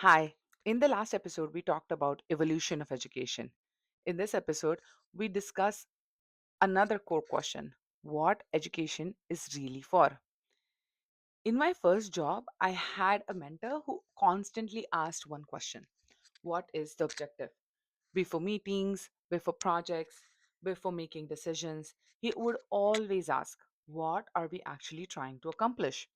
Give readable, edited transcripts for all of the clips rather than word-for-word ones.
Hi. In the last episode, we talked about evolution of education. In this episode, we discuss another core question: what education is really for. In my first job, I had a mentor who constantly asked one question: what is the objective? Before meetings, before projects, before making decisions, he would always ask, what are we actually trying to accomplish?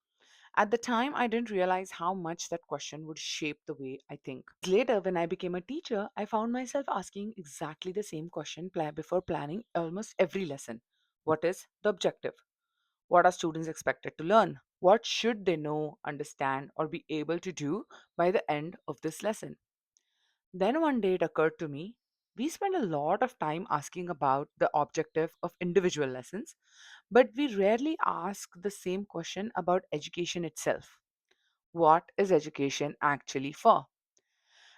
At the time, I didn't realize how much that question would shape the way I think. Later, when I became a teacher, I found myself asking exactly the same question before planning almost every lesson. What is the objective? What are students expected to learn? What should they know, understand, or be able to do by the end of this lesson? Then one day it occurred to me we spend a lot of time asking about the objective of individual lessons, but we rarely ask the same question about education itself. What is education actually for?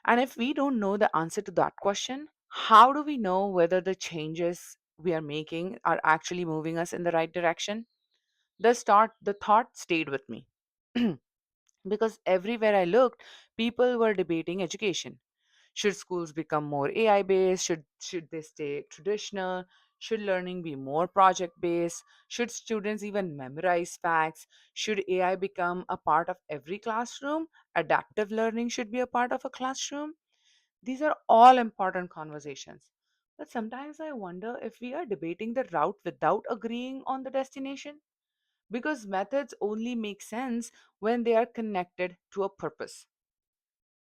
And if we don't know the answer to that question, how do we know whether the changes we are making are actually moving us in the right direction? The thought stayed with me because everywhere I looked, people were debating education. Should schools become more AI based? Should they stay traditional? Should learning be more project based? Should students even memorize facts? Should AI become a part of every classroom? Adaptive learning should be a part of a classroom. These are all important conversations. But sometimes I wonder if we are debating the route without agreeing on the destination, because methods only make sense when they are connected to a purpose.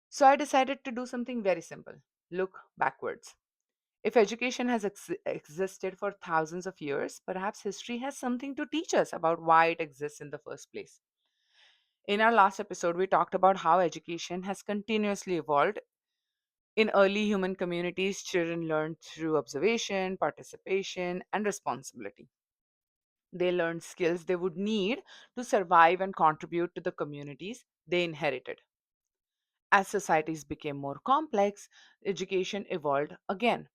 So I decided to do something very simple: look backwards. If education has existed for thousands of years, perhaps history has something to teach us about why it exists in the first place. In our last episode, we talked about how education has continuously evolved. In early human communities, children learned through observation, participation, and responsibility. They learned skills they would need to survive and contribute to the communities they inherited. As societies became more complex, education evolved again.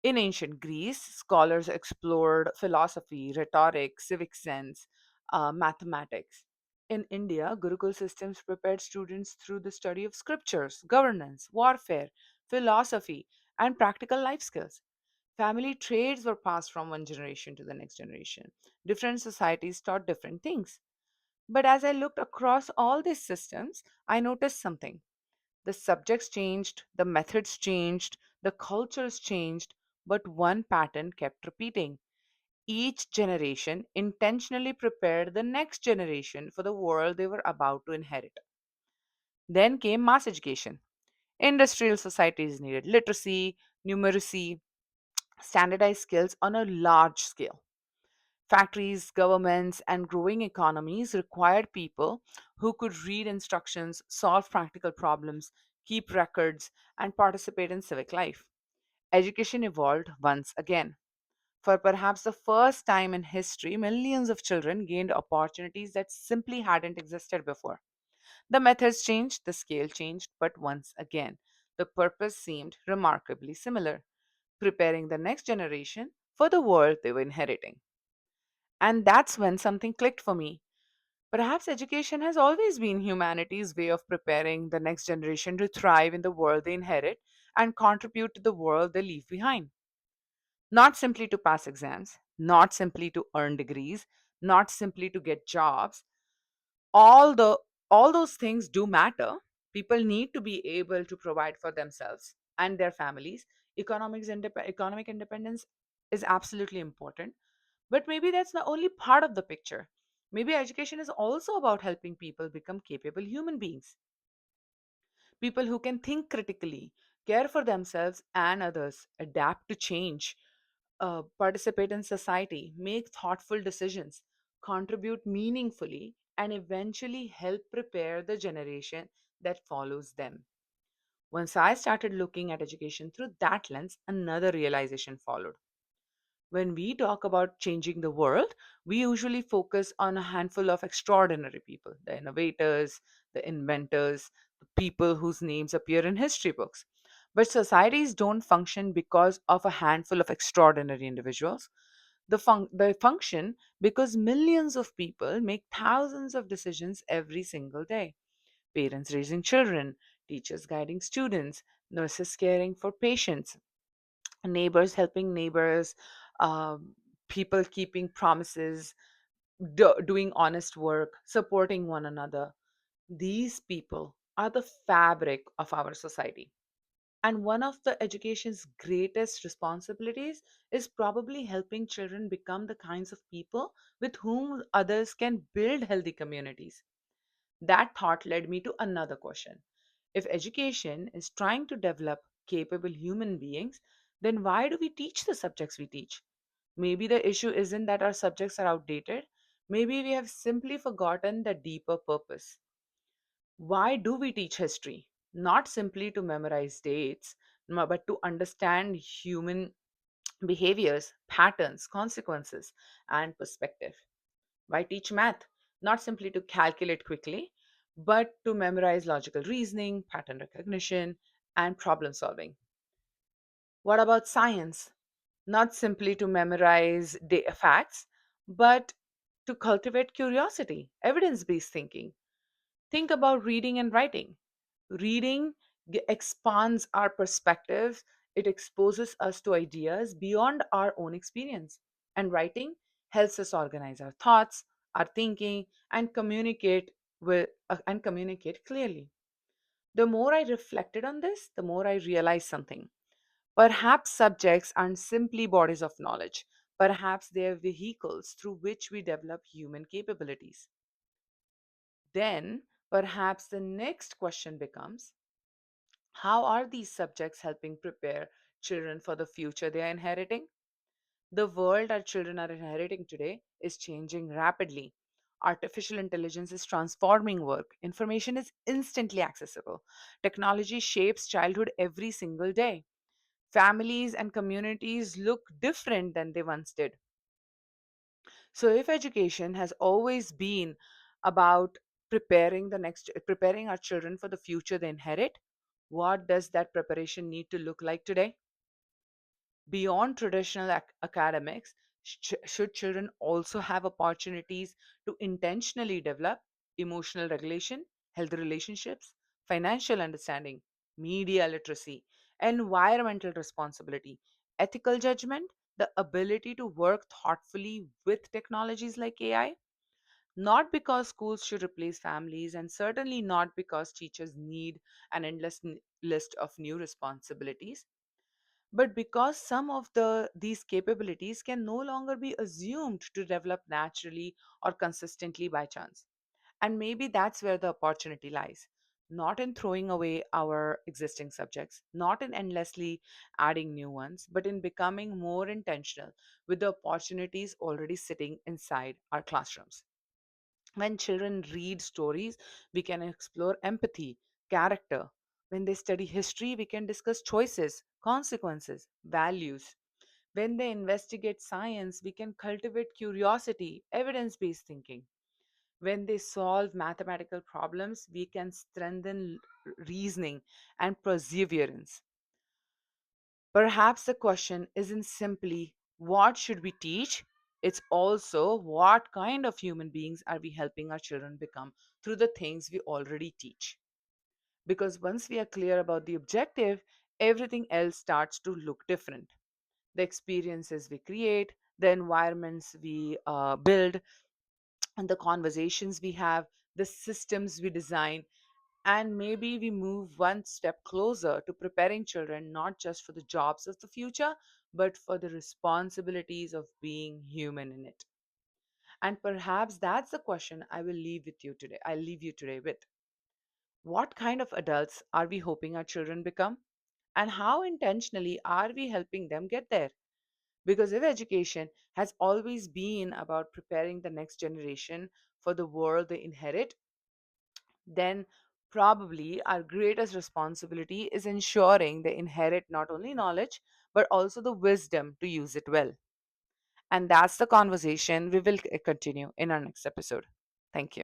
In ancient Greece, scholars explored philosophy, rhetoric, civic sense, mathematics. In India, Gurukul systems prepared students through the study of scriptures, governance, warfare, philosophy, and practical life skills. Family trades were passed from one generation to the next generation. Different societies taught different things. But as I looked across all these systems, I noticed something. The subjects changed, the methods changed, the cultures changed, but one pattern kept repeating. Each generation intentionally prepared the next generation for the world they were about to inherit. Then came mass education. Industrial societies needed literacy, numeracy, standardized skills on a large scale. Factories, governments, and growing economies required people who could read instructions, solve practical problems, keep records, and participate in civic life. Education evolved once again. For perhaps the first time in history, millions of children gained opportunities that simply hadn't existed before. The methods changed, the scale changed, but once again, the purpose seemed remarkably similar: preparing the next generation for the world they were inheriting. And that's when something clicked for me. Perhaps education has always been humanity's way of preparing the next generation to thrive in the world they inherit and contribute to the world they leave behind. Not simply to pass exams, not simply to earn degrees, not simply to get jobs. All the all those things do matter. People need to be able to provide for themselves and their families. Economic independence is absolutely important, but maybe that's the only part of the picture. Maybe education is also about helping people become capable human beings, people who can think critically, care for themselves and others, adapt to change, participate in society, make thoughtful decisions, contribute meaningfully, and eventually help prepare the generation that follows them. Once I started looking at education through that lens, another realization followed. When we talk about changing the world, we usually focus on a handful of extraordinary people: the innovators, the inventors, the people whose names appear in history books. But societies don't function because of a handful of extraordinary individuals. They function because millions of people make thousands of decisions every single day. parents raising children, teachers guiding students, nurses caring for patients, neighbors helping neighbors, um, people keeping promises, doing honest work, supporting one another. These people are the fabric of our society. And one of the education's greatest responsibilities is probably helping children become the kinds of people with whom others can build healthy communities. That thought led me to another question. If education is trying to develop capable human beings, then why do we teach the subjects we teach? Maybe the issue isn't that our subjects are outdated. Maybe we have simply forgotten the deeper purpose. Why do we teach history? Not simply to memorize dates, but to understand human behaviors, patterns, consequences, and perspective. Why teach math? Not simply to calculate quickly, but to memorize logical reasoning, pattern recognition, and problem solving. What about science? Not simply to memorize facts, but to cultivate curiosity, evidence based thinking. Think about reading and writing. Reading expands our perspective, it exposes us to ideas beyond our own experience. And writing helps us organize our thoughts, our thinking, and communicate clearly. The more I reflected on this, the more I realized something. Perhaps subjects aren't simply bodies of knowledge. Perhaps they are vehicles through which we develop human capabilities. Then, perhaps the next question becomes, how are these subjects helping prepare children for the future they are inheriting? The world our children are inheriting today is changing rapidly. Artificial intelligence is transforming work. Information is instantly accessible. Technology shapes childhood every single day. Families and communities look different than they once did. So if education has always been about preparing our children for the future they inherit, what does that preparation need to look like today? Beyond traditional academics, should children also have opportunities to intentionally develop emotional regulation, healthy relationships, financial understanding, media literacy, environmental responsibility, ethical judgment, the ability to work thoughtfully with technologies like AI? Not because schools should replace families, and certainly not because teachers need an endless list of new responsibilities, but because some of these capabilities can no longer be assumed to develop naturally or consistently by chance. And maybe that's where the opportunity lies. Not in throwing away our existing subjects, not in endlessly adding new ones, but in becoming more intentional with the opportunities already sitting inside our classrooms. When children read stories, we can explore empathy, character. When they study history, we can discuss choices, consequences, values. When they investigate science, we can cultivate curiosity, evidence based thinking. When they solve mathematical problems, we can strengthen reasoning and perseverance. Perhaps the question isn't simply what should we teach? It's also what kind of human beings are we helping our children become through the things we already teach. Because once we are clear about the objective, everything else starts to look different. The experiences we create, the environments we build, and the conversations we have, the systems we design, and maybe we move one step closer to preparing children not just for the jobs of the future, but for the responsibilities of being human in it. And perhaps that's the question I will leave with you today. I'll leave you today with. What kind of adults are we hoping our children become? And how intentionally are we helping them get there? Because if education has always been about preparing the next generation for the world they inherit, then probably our greatest responsibility is ensuring they inherit not only knowledge, but also the wisdom to use it well. And that's the conversation we will continue in our next episode. Thank you.